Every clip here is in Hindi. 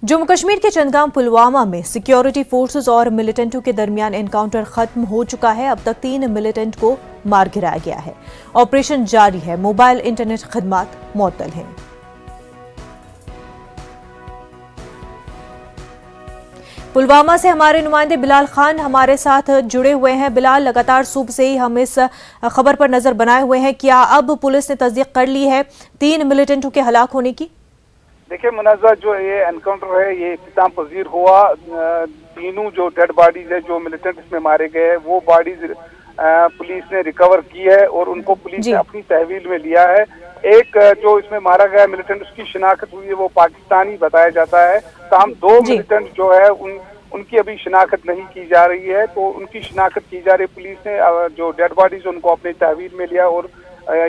जम्मू कश्मीर के चंदगाम पुलवामा में सिक्योरिटी फोर्सेस और मिलिटेंटों के दरमियान एनकाउंटर खत्म हो चुका है। अब तक 3 मिलिटेंट को मार गिराया गया है। ऑपरेशन जारी है। मोबाइल इंटरनेट खदमात मुअत्तल हैं। पुलवामा से हमारे नुमाइंदे बिलाल खान हमारे साथ जुड़े हुए हैं। बिलाल, लगातार सुबह से ही हम इस खबर पर नजर बनाए हुए हैं। क्या अब पुलिस ने तस्दीक कर ली है 3 मिलिटेंटों के हलाक होने की? देखिए मुनज़्ज़ा, जो ये एनकाउंटर है ये इख्तिताम पजीर हुआ। तीनों जो डेड बॉडीज है, जो मिलिटेंट इसमें मारे गए हैं, वो बॉडीज पुलिस ने रिकवर की है और उनको पुलिस ने अपनी तहवील में लिया है। एक जो इसमें मारा गया मिलिटेंट, उसकी शिनाख्त हुई है, वो पाकिस्तानी बताया जाता है। तमाम 2 मिलिटेंट जो है उनकी अभी शिनाख्त नहीं की जा रही है, तो उनकी शिनाख्त की जा रही है। पुलिस ने जो डेड बॉडीज उनको अपनी तहवील में लिया और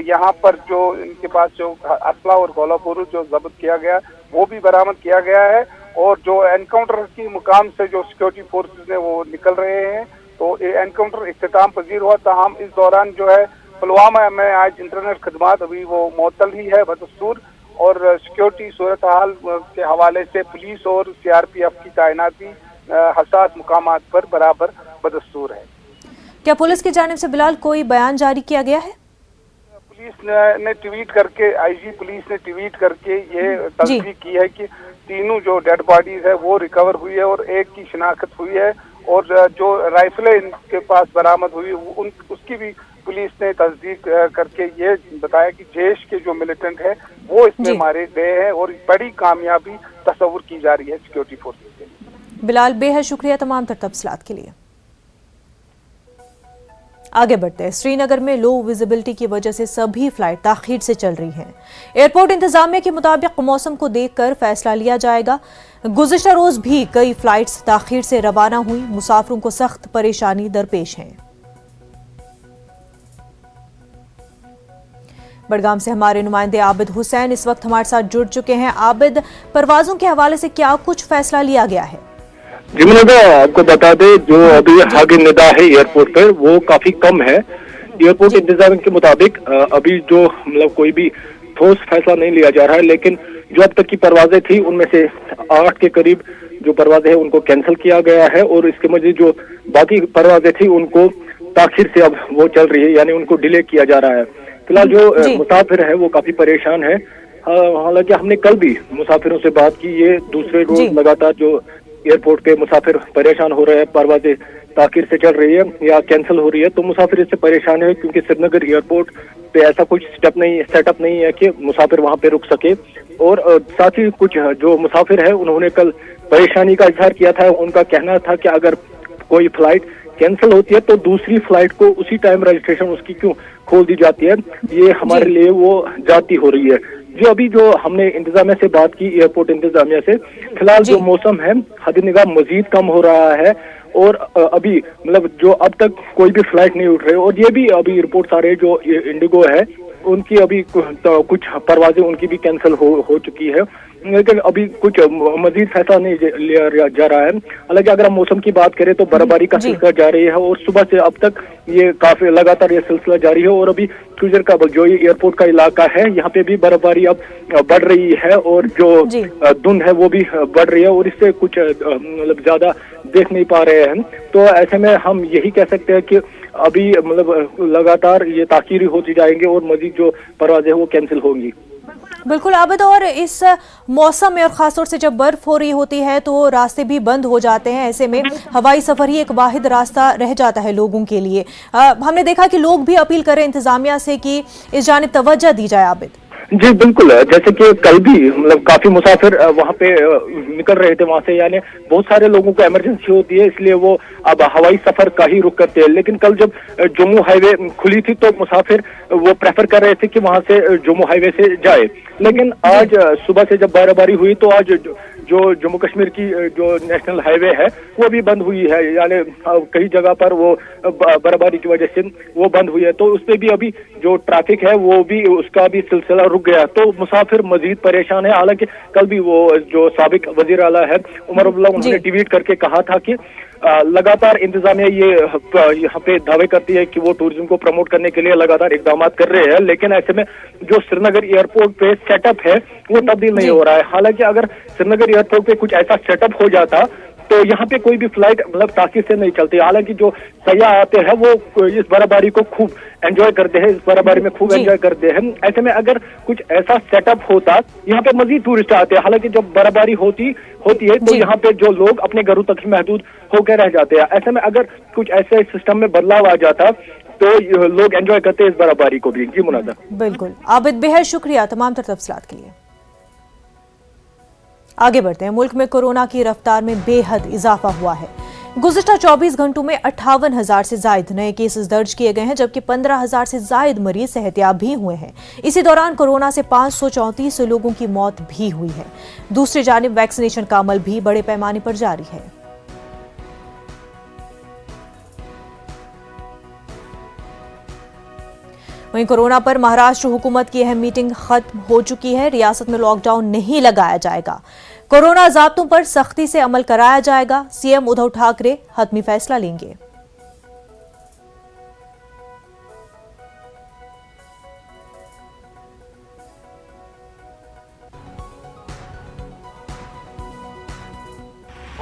यहाँ पर जो इनके पास जो असला और गोला बारूद जो जब्त किया गया वो भी बरामद किया गया है। और जो एनकाउंटर की मुकाम से जो सिक्योरिटी फोर्सेस ने वो निकल रहे हैं, तो ये एनकाउंटर इख्तिताम पजीर हुआ। ताहम इस दौरान जो है पुलवामा में आज इंटरनेट खदमात अभी वो मुअत्तल ही है बदस्तूर, और सिक्योरिटी सूरत हाल के हवाले से पुलिस और CRPF की तैनाती हसास मुकामात पर बराबर बदस्तूर है। क्या पुलिस की जानिब से बिलाल कोई बयान जारी किया गया है? पुलिस ने ट्वीट करके, IG पुलिस ने ट्वीट करके ये तस्दीक की है कि तीनों जो डेड बॉडीज है वो रिकवर हुई है और एक की शिनाख्त हुई है, और जो राइफलें इनके पास बरामद हुई उसकी भी पुलिस ने तस्दीक करके ये बताया कि जैश के जो मिलिटेंट है वो इसमें मारे गए हैं और बड़ी कामयाबी तस्वुर की जा रही है सिक्योरिटी फोर्सेस के। बिलाल, बेहद शुक्रिया तमाम तर तफसीलात के लिए। आगे बढ़ते हैं। श्रीनगर में लो विजिबिलिटी की वजह से सभी फ्लाइट ताखीर से चल रही हैं। एयरपोर्ट इंतजामिया के मुताबिक मौसम को देखकर फैसला लिया जाएगा। गुज़िश्ता रोज भी कई फ्लाइट्स ताखीर से रवाना हुई। मुसाफिरों को सख्त परेशानी दरपेश है। बड़गाम से हमारे नुमाइंदे आबिद हुसैन इस वक्त हमारे साथ जुड़ चुके हैं। आबिद, परवाजों के हवाले से क्या कुछ फैसला लिया गया है? जी मुनज़्ज़ा, आपको बता दें जो अभी हागे निदा है एयरपोर्ट पर वो काफी कम है। एयरपोर्ट इंतजाम के मुताबिक अभी जो कोई भी ठोस फैसला नहीं लिया जा रहा है, लेकिन जो अब तक की परवाजें थी उनमें से 8 के करीब जो परवाजें हैं उनको कैंसिल किया गया है, और इसके मजीद जो बाकी परवाजें थी उनको ताखिर से अब वो चल रही है, यानी उनको डिले किया जा रहा है। फिलहाल जो मुसाफिर है वो काफी परेशान है। हालांकि हमने कल भी मुसाफिरों से बात की। ये दूसरे रोज लगातार जो एयरपोर्ट पे मुसाफिर परेशान हो रहे हैं, परवाजें ताखिर से चल रही है या कैंसिल हो रही है, तो मुसाफिर इससे परेशान है क्योंकि श्रीनगर एयरपोर्ट पे ऐसा कुछ सेटअप नहीं है कि मुसाफिर वहां पे रुक सके। और साथ ही कुछ जो मुसाफिर है उन्होंने कल परेशानी का इजहार किया था। उनका कहना था कि अगर कोई फ्लाइट कैंसिल होती है तो दूसरी फ्लाइट को उसी टाइम रजिस्ट्रेशन उसकी क्यों खोल दी जाती है, ये हमारे लिए वो जाती हो रही है। जो अभी जो हमने इंतजामिया से बात की, एयरपोर्ट इंतजामिया से, फिलहाल जो मौसम है हद-ए-निगाह मजीद कम हो रहा है, और अभी जो अब तक कोई भी फ्लाइट नहीं उठ रहे, और ये भी अभी रिपोर्ट आ रहे जो इंडिगो है उनकी अभी कुछ परवाजें उनकी भी कैंसिल हो चुकी है, लेकिन अभी कुछ मजीद फैसला नहीं लिया जा रहा है। हालांकि अगर हम मौसम की बात करें तो बर्फबारी का सिलसिला जारी है, और सुबह से अब तक ये काफी लगातार ये सिलसिला जारी है। और अभी क्रूजर का जो ये एयरपोर्ट का इलाका है यहाँ पे भी बर्फबारी अब बढ़ रही है, और जो धुंध है वो भी बढ़ रही है, और इससे कुछ ज्यादा देख नहीं पा रहे हैं। तो ऐसे में हम यही कह सकते हैं कि अभी लगातार ये ताखीर होती जाएंगे और मजीद जो परवाजें हैं वो कैंसिल होंगी। बिल्कुल आबिद, और इस मौसम में और खासतौर से जब बर्फ हो रही होती है तो रास्ते भी बंद हो जाते हैं। ऐसे में हवाई सफर ही एक वाहिद रास्ता रह जाता है लोगों के लिए। हमने देखा कि लोग भी अपील करें इंतजामिया से कि इस जानिब तवज्जो दी जाए। आबिद जी बिल्कुल, जैसे कि कल भी काफी मुसाफिर वहां पे निकल रहे थे वहां से, यानी बहुत सारे लोगों को इमरजेंसी होती है इसलिए वो अब हवाई सफर का ही रुख करते हैं। लेकिन कल जब जम्मू हाईवे खुली थी तो मुसाफिर वो प्रेफर कर रहे थे कि वहां से जम्मू हाईवे से जाए, लेकिन आज सुबह से जब बर्फबारी हुई तो आज जो जम्मू कश्मीर की जो नेशनल हाईवे है वो भी बंद हुई है, यानी कई जगह पर वो बर्फबारी की वजह से वो बंद हुई है। तो उसपे भी अभी जो ट्रैफिक है वो भी उसका भी सिलसिला रुक गया, तो मुसाफिर मजीद परेशान है। हालांकि कल भी वो जो साबिक वजीर आला है उमर अब्दुल्ला, उन्होंने ट्वीट करके कहा था कि लगातार इंतजामिया ये यहाँ पे दावे करती है कि वो टूरिज्म को प्रमोट करने के लिए लगातार इकदाम कर रहे हैं, लेकिन ऐसे में जो श्रीनगर एयरपोर्ट पे सेटअप है वो तब्दील नहीं हो रहा है। हालांकि अगर श्रीनगर एयरपोर्ट पे कुछ ऐसा सेटअप हो जाता तो यहाँ पे कोई भी फ्लाइट मतलब ताकीद से नहीं चलती। हालांकि जो सयाह आते हैं वो इस बर्फबारी को खूब एंजॉय करते हैं, इस बर्फबारी में खूब एंजॉय करते हैं। ऐसे में अगर कुछ ऐसा सेटअप होता, यहाँ पे मजीद टूरिस्ट आते हैं। हालांकि जब बर्फबारी होती है तो यहाँ पे जो लोग अपने घरों तक ही महदूद होकर रह जाते हैं। ऐसे में अगर कुछ ऐसे सिस्टम में बदलाव आ जाता तो लोग एंजॉय करते हैं इस बर्फबारी को भी। जी मुनाज़ा। बिल्कुल आबिद, बेहद शुक्रिया तमाम तफसीलात के लिए। आगे बढ़ते हैं। मुल्क में कोरोना की रफ्तार में बेहद इजाफा हुआ है। गुज़िश्ता 24 घंटों में 58,000 से जायद नए केसेस दर्ज किए गए हैं, जबकि 15,000 से जायद मरीज सेहतियाब भी हुए हैं। इसी दौरान कोरोना से 534 लोगों की मौत भी हुई है। दूसरी जानिब वैक्सीनेशन का अमल भी बड़े पैमाने पर जारी है। वहीं कोरोना पर महाराष्ट्र हुकूमत की अहम मीटिंग खत्म हो चुकी है। रियासत में लॉकडाउन नहीं लगाया जाएगा। कोरोना ज़ाब्तों पर सख्ती से अमल कराया जाएगा। सीएम उद्धव ठाकरे हतमी फैसला लेंगे।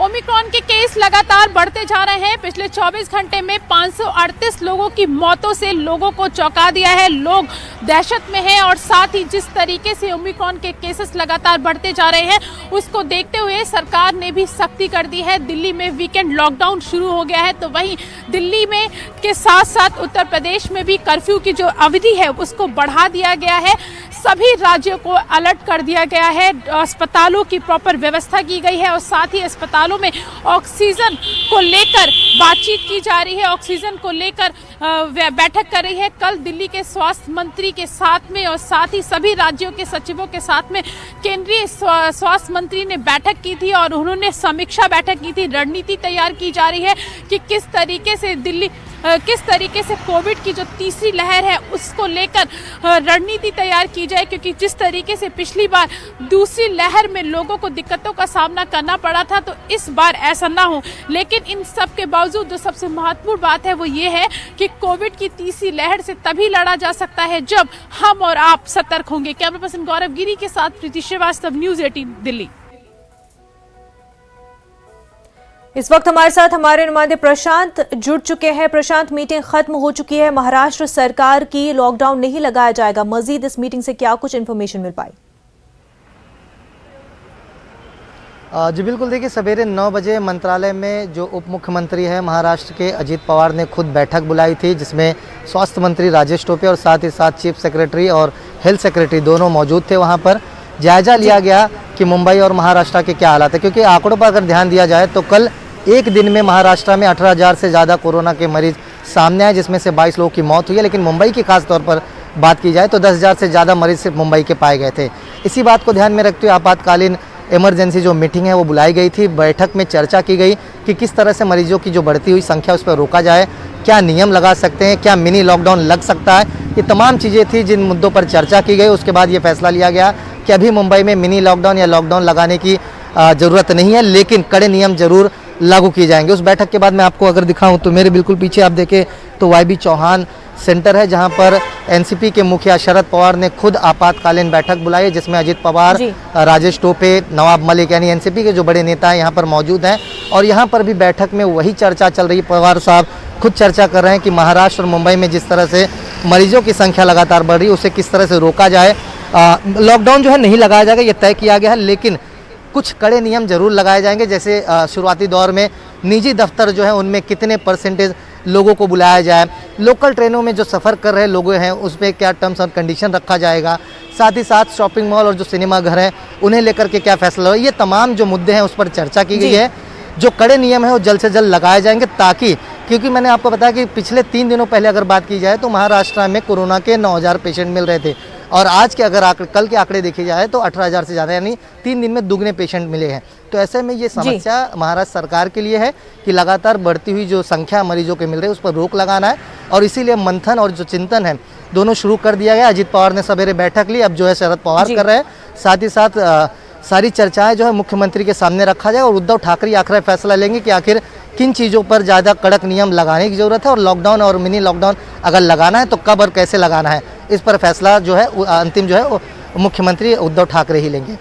ओमिक्रॉन के केस लगातार बढ़ते जा रहे हैं। पिछले 24 घंटे में 538 लोगों की मौतों से लोगों को चौंका दिया है। लोग दहशत में हैं और साथ ही जिस तरीके से ओमिक्रॉन के केसेस लगातार बढ़ते जा रहे हैं उसको देखते हुए सरकार ने भी सख्ती कर दी है। दिल्ली में वीकेंड लॉकडाउन शुरू हो गया है, तो वहीं दिल्ली में के साथ साथ उत्तर प्रदेश में भी कर्फ्यू की जो अवधि है उसको बढ़ा दिया गया है। सभी राज्यों को अलर्ट कर दिया गया है। अस्पतालों की प्रॉपर व्यवस्था की गई है और साथ ही अस्पतालों में ऑक्सीजन को लेकर बातचीत की जा रही है। ऑक्सीजन को लेकर बैठक कर रही है। कल दिल्ली के स्वास्थ्य मंत्री के साथ में और साथ ही सभी राज्यों के सचिवों के साथ में केंद्रीय स्वास्थ्य मंत्री ने बैठक की थी और उन्होंने समीक्षा बैठक की थी। रणनीति तैयार की जा रही है कि किस तरीके से कोविड की जो तीसरी लहर है उसको लेकर रणनीति तैयार की जाए, क्योंकि जिस तरीके से पिछली बार दूसरी लहर में लोगों को दिक्कतों का सामना करना पड़ा था तो इस बार ऐसा ना हो। लेकिन इन सब के बावजूद जो सबसे महत्वपूर्ण बात है वो ये है कि कोविड की तीसरी लहर से तभी लड़ा जा सकता है जब हम और आप सतर्क होंगे। कैमरा पर्सन गौरव गिरी के साथ प्रीति श्रीवास्तव, न्यूज़ 18 दिल्ली। इस वक्त हमारे साथ हमारे नुमाइंदे प्रशांत जुड़ चुके हैं। प्रशांत, मीटिंग खत्म हो चुकी है। महाराष्ट्र सरकार की लॉकडाउन नहीं लगाया जाएगा। मजीद इस मीटिंग से क्या कुछ इन्फॉर्मेशन मिल पाई? जी बिल्कुल, देखिए सवेरे 9 बजे मंत्रालय में जो उप मुख्यमंत्री है महाराष्ट्र के अजीत पवार ने खुद बैठक बुलाई थी, जिसमें स्वास्थ्य मंत्री राजेश टोपे और साथ ही साथ चीफ सेक्रेटरी और हेल्थ सेक्रेटरी दोनों मौजूद थे। वहां पर जायजा लिया गया कि मुंबई और महाराष्ट्र के क्या हालात है, क्योंकि आंकड़ों पर अगर ध्यान दिया जाए तो कल एक दिन में महाराष्ट्र में 18,000 से ज़्यादा कोरोना के मरीज सामने आए, जिसमें से 22 लोगों की मौत हुई है। लेकिन मुंबई की खास तौर पर बात की जाए तो 10,000 से ज़्यादा मरीज सिर्फ मुंबई के पाए गए थे। इसी बात को ध्यान में रखते हुए आपातकालीन इमरजेंसी जो मीटिंग है वो बुलाई गई थी। बैठक में चर्चा की गई कि किस तरह से मरीजों की जो बढ़ती हुई संख्या उस पर रोका जाए, क्या नियम लगा सकते हैं, क्या मिनी लॉकडाउन लग सकता है। ये तमाम चीज़ें थी जिन मुद्दों पर चर्चा की गई। उसके बाद ये फैसला लिया गया कि अभी मुंबई में मिनी लॉकडाउन या लॉकडाउन लगाने की ज़रूरत नहीं है, लेकिन कड़े नियम जरूर लागू किए जाएंगे। उस बैठक के बाद मैं आपको अगर दिखाऊं तो मेरे बिल्कुल पीछे आप देखें तो वाई.बी. चौहान सेंटर है, जहां पर एनसीपी के मुखिया शरद पवार ने खुद आपातकालीन बैठक बुलाई है, जिसमें अजीत पवार, राजेश टोपे, नवाब मलिक यानी एनसीपी के जो बड़े नेता हैं यहाँ पर मौजूद हैं। और यहाँ पर भी बैठक में वही चर्चा चल रही है। पवार साहब खुद चर्चा कर रहे हैं कि महाराष्ट्र और मुंबई में जिस तरह से मरीजों की संख्या लगातार बढ़ रही है उसे किस तरह से रोका जाए। लॉकडाउन जो है नहीं लगाया जाएगा, ये तय किया गया है, लेकिन कुछ कड़े नियम जरूर लगाए जाएंगे। जैसे शुरुआती दौर में निजी दफ्तर जो है उनमें कितने परसेंटेज लोगों को बुलाया जाए, लोकल ट्रेनों में जो सफ़र कर रहे लोग हैं उस पर क्या टर्म्स और कंडीशन रखा जाएगा, साथ ही साथ शॉपिंग मॉल और जो सिनेमा घर हैं उन्हें लेकर के क्या फैसला हो। ये तमाम जो मुद्दे हैं उस पर चर्चा की गई है। जो कड़े नियम है वो जल्द से जल्द लगाए जाएंगे, ताकि क्योंकि मैंने आपको बताया कि पिछले 3 दिनों पहले अगर बात की जाए तो महाराष्ट्र में कोरोना के 9,000 पेशेंट मिल रहे थे और आज के अगर कल के आंकड़े देखे जाए तो 18,000 से ज़्यादा, यानी 3 दिन में दुगने पेशेंट मिले हैं। तो ऐसे में ये समस्या महाराष्ट्र सरकार के लिए है कि लगातार बढ़ती हुई जो संख्या मरीजों के मिल रही है उस पर रोक लगाना है, और इसीलिए मंथन और जो चिंतन है दोनों शुरू कर दिया गया। अजीत पवार ने सवेरे बैठक ली, अब जो है शरद पवार कर रहे हैं। साथ ही साथ सारी चर्चाएं जो है मुख्यमंत्री के सामने रखा जाए और उद्धव ठाकरे आखिर फैसला लेंगे कि आखिर किन चीज़ों पर ज़्यादा कड़क नियम लगाने की ज़रूरत है और लॉकडाउन और मिनी लॉकडाउन अगर लगाना है तो कब और कैसे लगाना है। इस पर फैसला जो है अंतिम जो है वो मुख्यमंत्री उद्धव ठाकरे ही लेंगे।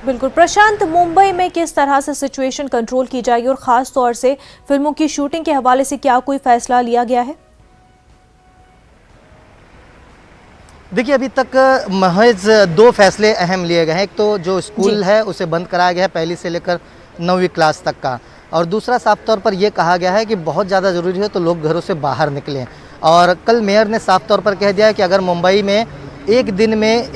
बिल्कुल प्रशांत, मुंबई में किस तरह से सिचुएशन कंट्रोल की जाएगी और खास तौर से फिल्मों की शूटिंग के हवाले से क्या कोई फैसला लिया गया है? देखिए, अभी तक महज 2 फैसले अहम लिए गए हैं। एक तो जो स्कूल है उसे बंद कराया गया है पहली से लेकर 9वीं क्लास तक का, और दूसरा साफ तौर पर यह कहा गया है कि बहुत ज़्यादा ज़रूरी है तो लोग घरों से बाहर निकलें। और कल मेयर ने साफ तौर पर कह दिया है कि अगर मुंबई में एक दिन में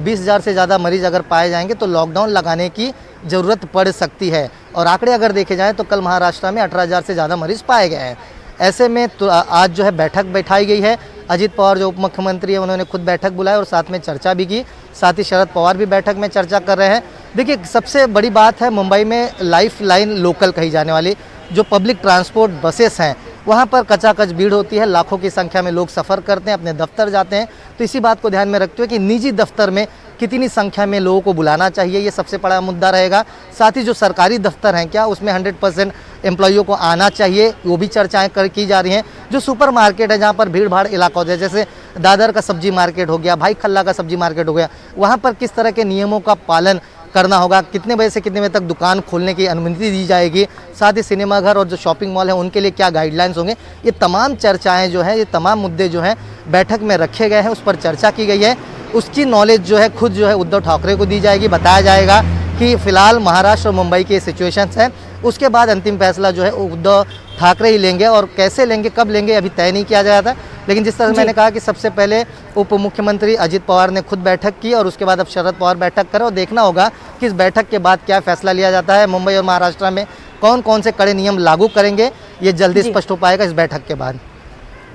20,000 से ज़्यादा मरीज़ अगर पाए जाएंगे तो लॉकडाउन लगाने की ज़रूरत पड़ सकती है। और आंकड़े अगर देखे जाएँ तो कल महाराष्ट्र में 18,000 से ज़्यादा मरीज़ पाए गए हैं। ऐसे में तो आज जो है बैठक बैठाई गई है। अजीत पवार जो उप मुख्यमंत्री है उन्होंने खुद बैठक बुलाई और साथ में चर्चा भी की। साथ ही शरद पवार भी बैठक में चर्चा कर रहे हैं। देखिए, सबसे बड़ी बात है मुंबई में लाइफ लाइन लोकल कही जाने वाली जो पब्लिक ट्रांसपोर्ट बसेस हैं वहाँ पर कचाकच भीड़ होती है। लाखों की संख्या में लोग सफ़र करते हैं, अपने दफ्तर जाते हैं। तो इसी बात को ध्यान में रखते हुए कि निजी दफ्तर में कितनी संख्या में लोगों को बुलाना चाहिए, ये सबसे बड़ा मुद्दा रहेगा। साथ ही जो सरकारी दफ्तर हैं क्या उसमें 100% एम्प्लॉइयों को आना चाहिए, वो भी चर्चाएं की जा रही हैं। जो सुपर मार्केट है जहाँ पर भीड़ भाड़ इलाका होता है, जैसे दादर का सब्जी मार्केट हो गया, भाई खल्ला का सब्जी मार्केट हो गया, वहाँ पर किस तरह के नियमों का पालन करना होगा, कितने बजे से कितने बजे तक दुकान खोलने की अनुमति दी जाएगी, साथ ही सिनेमाघर और जो शॉपिंग मॉल है उनके लिए क्या गाइडलाइंस होंगे, ये तमाम चर्चाएं जो हैं, ये तमाम मुद्दे जो हैं बैठक में रखे गए हैं, उस पर चर्चा की गई है। उसकी नॉलेज जो है खुद जो है उद्धव ठाकरे को दी जाएगी। बताया जाएगा कि फिलहाल महाराष्ट्र और मुंबई के सिचुएशंस हैं, उसके बाद अंतिम फैसला जो है उद्धव ठाकरे ही लेंगे और कैसे लेंगे, कब लेंगे अभी तय नहीं किया जाता है। लेकिन जिस तरह मैंने कहा कि सबसे पहले उप मुख्यमंत्री अजीत पवार ने खुद बैठक की और उसके बाद अब शरद पवार बैठक करें और देखना होगा कि इस बैठक के बाद क्या फैसला लिया जाता है। मुंबई और महाराष्ट्र में कौन कौन से कड़े नियम लागू करेंगे ये जल्दी स्पष्ट हो पाएगा इस बैठक के बाद।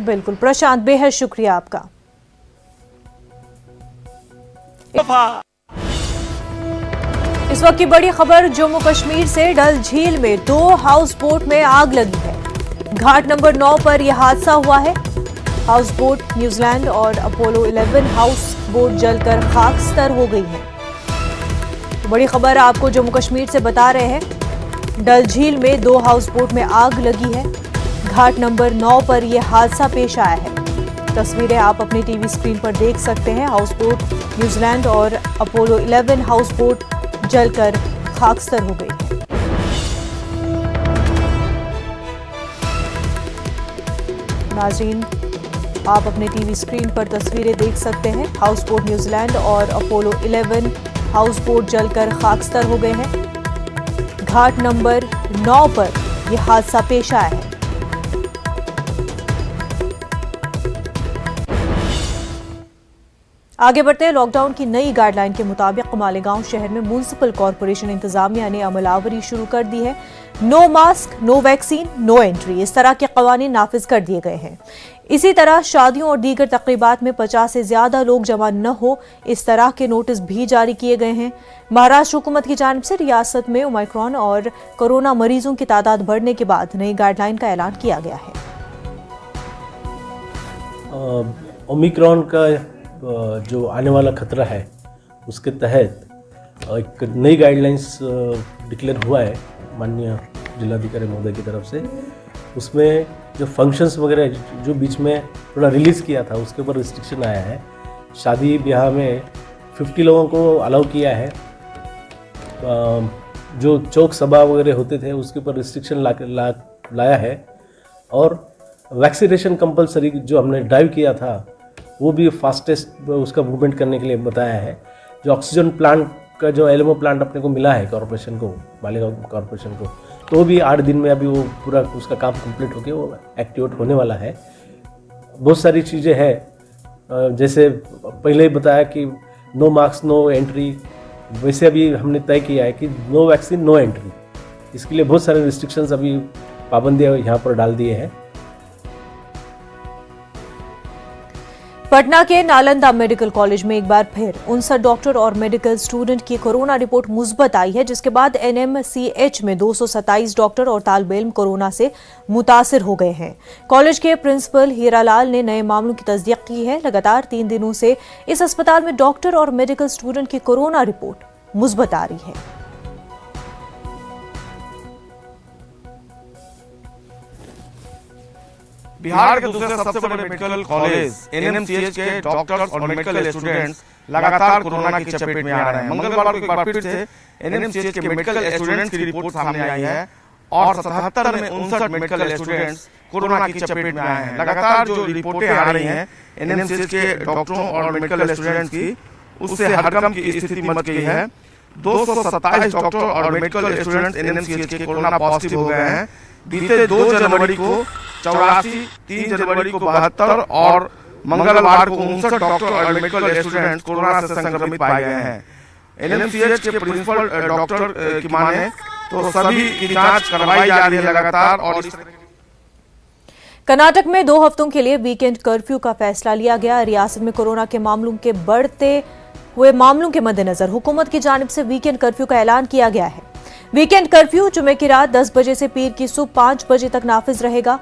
बिल्कुल प्रशांत, बेहद शुक्रिया आपका। इस वक्त की बड़ी खबर जम्मू कश्मीर से, डल झील में 2 हाउस बोट में आग लगी है। घाट नंबर 9 पर यह हादसा हुआ है। हाउस बोट न्यूजीलैंड और अपोलो 11 हाउस बोट जलकर खाकस्तर हो गई है। तो बड़ी खबर आपको जम्मू कश्मीर से बता रहे हैं। डल झील में 2 हाउस बोट में आग लगी है। घाट नंबर 9 पर यह हादसा पेश आया है। तस्वीरें आप अपनी टीवी स्क्रीन पर देख सकते हैं। हाउस बोट न्यूजीलैंड और अपोलो 11 हाउस बोट जलकर खाकस्तर हो गई है। नाज़रीन, आप अपने टीवी स्क्रीन पर तस्वीरें देख सकते हैं। हाउस बोट न्यूजीलैंड और अपोलो 11 हाउस बोट जलकर खाकस्तर हो गए हैं। घाट नंबर 9 पर यह हादसा पेश आया है। आगे बढ़ते हैं। लॉकडाउन की नई गाइडलाइन के मुताबिक मालेगांव शहर में म्युनिसिपल कॉरपोरेशन इंतजामिया ने अमलावरी शुरू कर दी है। No mask, no vaccine, no entry, इस तरह के कवानीन नाफिज कर दिए गए हैं। इसी तरह शादियों और दीगर तकरीबात में 50 से ज्यादा लोग जमा न हो, इस तरह के नोटिस भी जारी किए गए हैं। महाराष्ट्र हुकूमत की जानिब से रियासत में ओमिक्रॉन और कोरोना मरीजों की तादाद बढ़ने के बाद नई गाइडलाइन का ऐलान किया गया है। ओमिक्रॉन का जो आने वाला खतरा है उसके तहत एक नई गाइडलाइंस डिक्लेयर हुआ है माननीय जिलाधिकारी महोदय की तरफ से। उसमें जो फंक्शंस वगैरह जो बीच में थोड़ा रिलीज़ किया था उसके ऊपर रिस्ट्रिक्शन आया है। शादी ब्याह में 50 लोगों को अलाउ किया है। जो चौक सभा वगैरह होते थे उसके ऊपर रिस्ट्रिक्शन लाया है। और वैक्सीनेशन कंपलसरी जो हमने ड्राइव किया था वो भी फास्टेस्ट उसका मूवमेंट करने के लिए बताया है। जो ऑक्सीजन प्लांट का जो एलएमओ प्लांट अपने को मिला है कॉरपोरेशन को, मालेगांव कॉरपोरेशन को, तो वो भी 8 दिन में अभी वो पूरा उसका काम कंप्लीट होकर वो एक्टिवेट होने वाला है। बहुत सारी चीज़ें हैं, जैसे पहले ही बताया कि नो मास्क नो एंट्री, वैसे अभी हमने तय किया है कि नो वैक्सीन नो एंट्री। इसके लिए बहुत सारे रिस्ट्रिक्शंस अभी पाबंदियाँ यहाँ पर डाल दिए हैं। पटना के नालंदा मेडिकल कॉलेज में एक बार फिर 59 डॉक्टर और मेडिकल स्टूडेंट की कोरोना रिपोर्ट मुस्बत आई है, जिसके बाद एनएमसीएच में 227 डॉक्टर और तालिब इल्म कोरोना से मुतासिर हो गए हैं। कॉलेज के प्रिंसिपल हीरालाल ने नए मामलों की तस्दीक की है। लगातार 3 दिनों से इस अस्पताल में डॉक्टर और मेडिकल स्टूडेंट की कोरोना रिपोर्ट मुस्बत आ रही है। बिहार के दूसरे सबसे बड़े मेडिकल कॉलेज एनएमसीएच के डॉक्टर्स और मेडिकल स्टूडेंट्स लगातार कोरोना की चपेट में आ रहे हैं। मंगलवार को एक बार फिर से एनएमसीएच के मेडिकल स्टूडेंट्स की रिपोर्ट सामने आई है और 77 में 59 मेडिकल स्टूडेंट्स कोरोना की चपेट में आए हैं। लगातार जो रिपोर्टें आ रही हैं एनएमसीएच के डॉक्टरों और मेडिकल स्टूडेंट्स की, उससे हड़कंप की स्थिति मच गई है। 227 डॉक्टर और मेडिकल स्टूडेंट्स एनएमसीएच के कोरोना पॉजिटिव हो गए हैं। बीते 2 जनवरी को 84, 3 जनवरी को 72 और मंगलवार को 59 डॉक्टर और मेडिकल स्टूडेंट्स कोरोना से संक्रमित पाए गए हैं। एनएमसीएच के प्रिंसिपल डॉक्टर की माने तो सभी की जांच करवाई जा रही है लगातार। और कर्नाटक में 2 हफ्तों के लिए वीकेंड कर्फ्यू का फैसला लिया गया। रियासत में कोरोना के मामलों के बढ़ते हुए मामलों के मद्देनजर हुकूमत की जानिब से वीकेंड कर्फ्यू का ऐलान किया गया है। वीकेंड कर्फ्यू जुमे की रात 10 बजे से पीर की सुबह 5 बजे तक नाफिज रहेगा।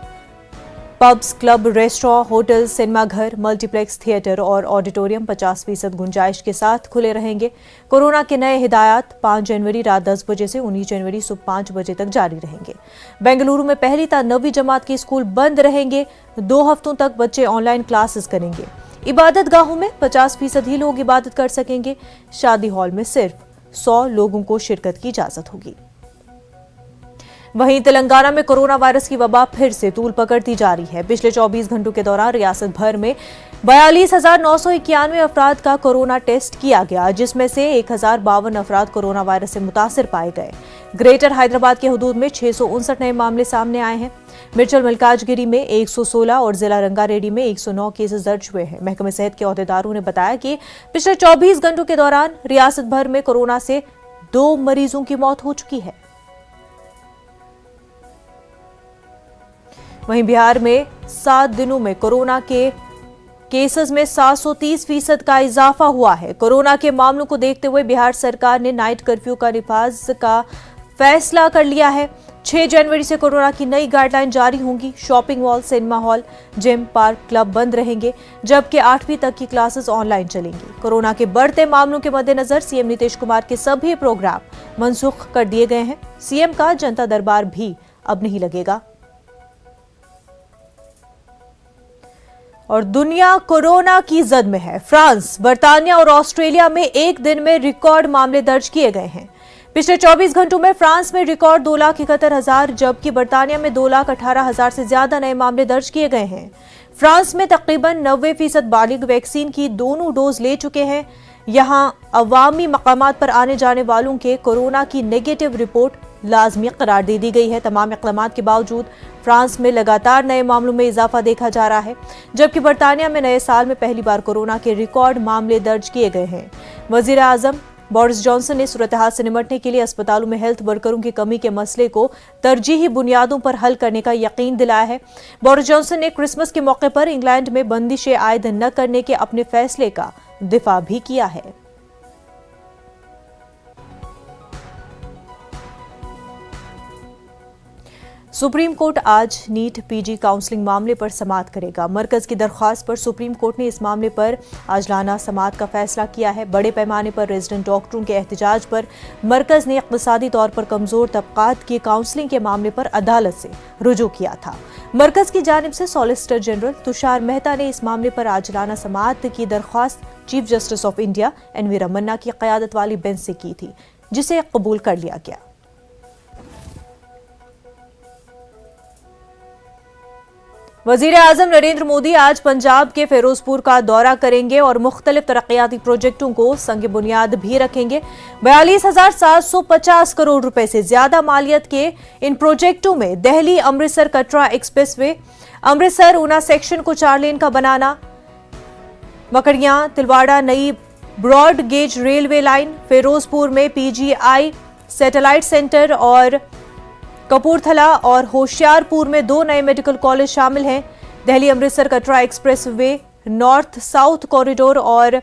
Pubs, club, restaurant, hotel, cinema घर, मल्टीप्लेक्स, थिएटर और ऑडिटोरियम 50% गुंजाइश के साथ खुले रहेंगे। कोरोना के नए हिदायत 5 जनवरी रात 10 बजे से 19 जनवरी सुबह 5 बजे तक जारी रहेंगे। बेंगलुरु में पहली ता 9वीं जमात के स्कूल बंद रहेंगे। 2 हफ्तों तक बच्चे ऑनलाइन क्लासेस करेंगे। इबादत गाहों में 50% ही लोग इबादत कर सकेंगे। शादी हॉल में सिर्फ 100 लोगों को शिरकत की इजाजत होगी। वहीं तेलंगाना में कोरोना वायरस की वबा फिर से तूल पकड़ती जा रही है। पिछले 24 घंटों के दौरान रियासत भर में 42,991 अफराद का कोरोना टेस्ट किया गया, जिसमें से 1,052 अफराद कोरोना वायरस से मुतासिर पाए गए। ग्रेटर हैदराबाद के हदूद में 659 नए मामले सामने आए हैं। मिर्चल मलकाजगिरी में 116 और जिला रंगारेड्डी में 109 केसेस दर्ज हुए हैं। महकमे सेहत के अहदेदारों ने बताया कि पिछले 24 घंटों के दौरान रियासत भर में कोरोना से 2 मरीजों की मौत हो चुकी है। वहीं बिहार में 7 दिनों में कोरोना के केसेस में 730% का इजाफा हुआ है। कोरोना के मामलों को देखते हुए बिहार सरकार ने नाइट कर्फ्यू का निफाज का फैसला कर लिया है। 6 जनवरी से कोरोना की नई गाइडलाइन जारी होंगी। Shopping mall, cinema hall, gym, park, club बंद रहेंगे, जबकि 8वीं तक की क्लासेस ऑनलाइन चलेंगी। कोरोना के बढ़ते मामलों के मद्देनजर सीएम नीतीश कुमार के सभी प्रोग्राम मनसूख कर दिए गए हैं। सीएम का जनता दरबार भी अब नहीं लगेगा। और दुनिया कोरोना की जद में है। फ्रांस, बर्तानिया और ऑस्ट्रेलिया में एक दिन में रिकॉर्ड मामले दर्ज किए गए हैं। पिछले 24 घंटों में फ्रांस में रिकॉर्ड 2,71,000, जबकि बर्तानिया में 2,18,000 से ज्यादा नए मामले दर्ज किए गए हैं। फ्रांस में तकरीबन 90% बालिग वैक्सीन की दोनों डोज ले चुके हैं। यहां अवामी मकामात पर आने जाने वालों के कोरोना की नेगेटिव रिपोर्ट लाजमी करार दे दी गई है। तमाम इक़दामात के बावजूद फ्रांस में लगातार नए मामलों में इजाफा देखा जा रहा है, जबकि बर्तानिया में नए साल में पहली बार कोरोना के रिकॉर्ड मामले दर्ज किए गए हैं। वजीर आजम बोरिस जॉनसन ने सूरत हाल से निपटने के लिए अस्पतालों में हेल्थ वर्करों की कमी के मसले को तरजीही बुनियादों पर हल करने का यकीन दिलाया है। बोरिस जॉनसन ने क्रिसमस के मौके पर इंग्लैंड में बंदिशें आयद न करने के अपने फैसले का दिफा भी किया है। सुप्रीम कोर्ट आज नीट पीजी काउंसलिंग मामले पर समाअत करेगा। मरकज की दरख्वास्त पर सुप्रीम कोर्ट ने इस मामले पर आज लाना समाअत का फैसला किया है। बड़े पैमाने पर रेजिडेंट डॉक्टरों के एहतजाज पर मरकज ने इक्तिसादी तौर पर कमजोर तबकात की काउंसलिंग के मामले पर अदालत से रुजू किया था। मरकज की जानिब से सॉलिसिटर जनरल तुषार मेहता ने इस मामले पर आज लाना समाअत की दरख्वास्त chief justice of India N V Ramana की क़यादत वाली बेंच से की थी, जिसे कबूल कर लिया गया। वजीर आजम नरेंद्र मोदी आज पंजाब के फिरोजपुर का दौरा करेंगे और मुख्तलिफ तरक्याती प्रोजेक्टों को संग बुनियाद भी रखेंगे। 42,750 करोड़ रुपए से ज्यादा मालियत के इन प्रोजेक्टों में दिल्ली अमृतसर कटरा एक्सप्रेसवे, अमृतसर ऊना सेक्शन को 4 लेन का बनाना, मकड़ियां तिलवाड़ा नई broad gauge railway line, Ferozepur में पीजीआई सैटेलाइट सेंटर और कपूरथला और होशियारपुर में 2 नए मेडिकल कॉलेज शामिल हैं। Delhi Amritsar Katra expressway north south corridor और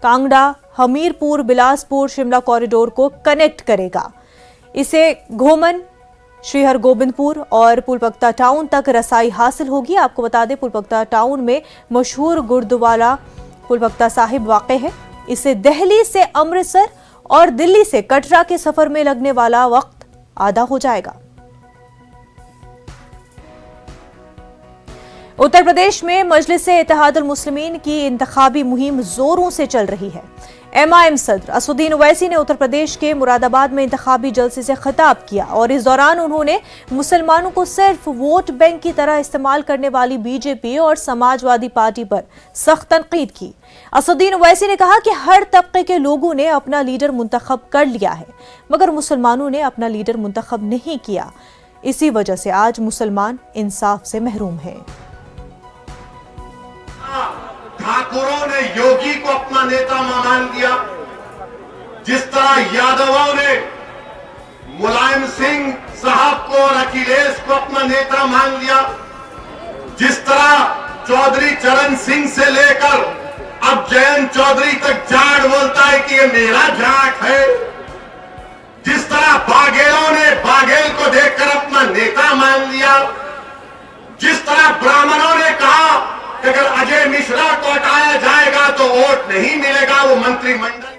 कांगड़ा हमीरपुर बिलासपुर शिमला कॉरिडोर को कनेक्ट करेगा। इसे घोमन श्री हरगोबिंदपुर और पुलपक्ता टाउन तक रसाई हासिल होगी। आपको बता दें, पुलपक्ता टाउन में मशहूर गुरुद्वारा पुलपक्ता साहिब वाक़ है। इससे दिल्ली से अमृतसर और दिल्ली से कटरा के सफर में लगने वाला वक्त आधा हो जाएगा। उत्तर प्रदेश में मजलिस-ए-इत्तेहादुल मुस्लिमीन की इंतखाबी मुहिम जोरों से चल रही है। MIM सदर असदुद्दीन ओवैसी ने उत्तर प्रदेश के मुरादाबाद में इंतखाबी जलसे से खिताब किया और इस दौरान उन्होंने मुसलमानों को सिर्फ वोट बैंक की तरह इस्तेमाल करने वाली बीजेपी और समाजवादी पार्टी पर सख्त तनकीद की। असदुद्दीन ओवैसी ने कहा कि हर तबके के लोगों ने अपना लीडर मुंतखब कर लिया है, मगर मुसलमानों ने अपना लीडर मुंतखब नहीं किया। इसी वजह से आज मुसलमान इंसाफ से महरूम हैं। ठाकुरों ने योगी को अपना नेता मान लिया, जिस तरह यादवों ने मुलायम सिंह साहब को और अखिलेश को अपना नेता मान लिया, जिस तरह चौधरी चरण सिंह से लेकर अब जयंत चौधरी तक जाट बोलता है कि ये मेरा जाट है, जिस तरह बाघेलों ने बाघेल को देखकर अपना नेता मान लिया, जिस तरह ब्राह्मणों ने कहा कि अगर अजय मिश्रा को हटाया जाएगा तो वोट नहीं मिलेगा, वो मंत्रिमंडल।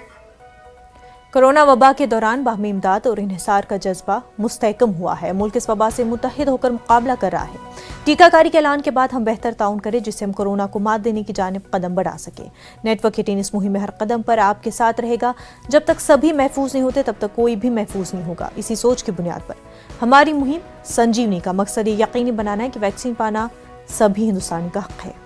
कोरोना वबा के दौरान बाहमी इमदाद और इन्हिसार का जज्बा मुस्तहकम हुआ है। मुल्क इस वबा से मुत्तहिद होकर मुकाबला कर रहा है। टीकाकारी के ऐलान के बाद हम बेहतर ताउन करें जिससे हम कोरोना को मात देने की जानिब कदम बढ़ा सकें। नेटवर्क 18 इस मुहिम में हर कदम पर आपके साथ रहेगा। जब तक सभी महफूज नहीं होते तब तक कोई भी महफूज नहीं होगा। इसी सोच की बुनियाद पर हमारी मुहिम संजीवनी का मकसद ये यकीनी बनाना है कि वैक्सीन पाना सभी हिंदुस्तानी का हक है।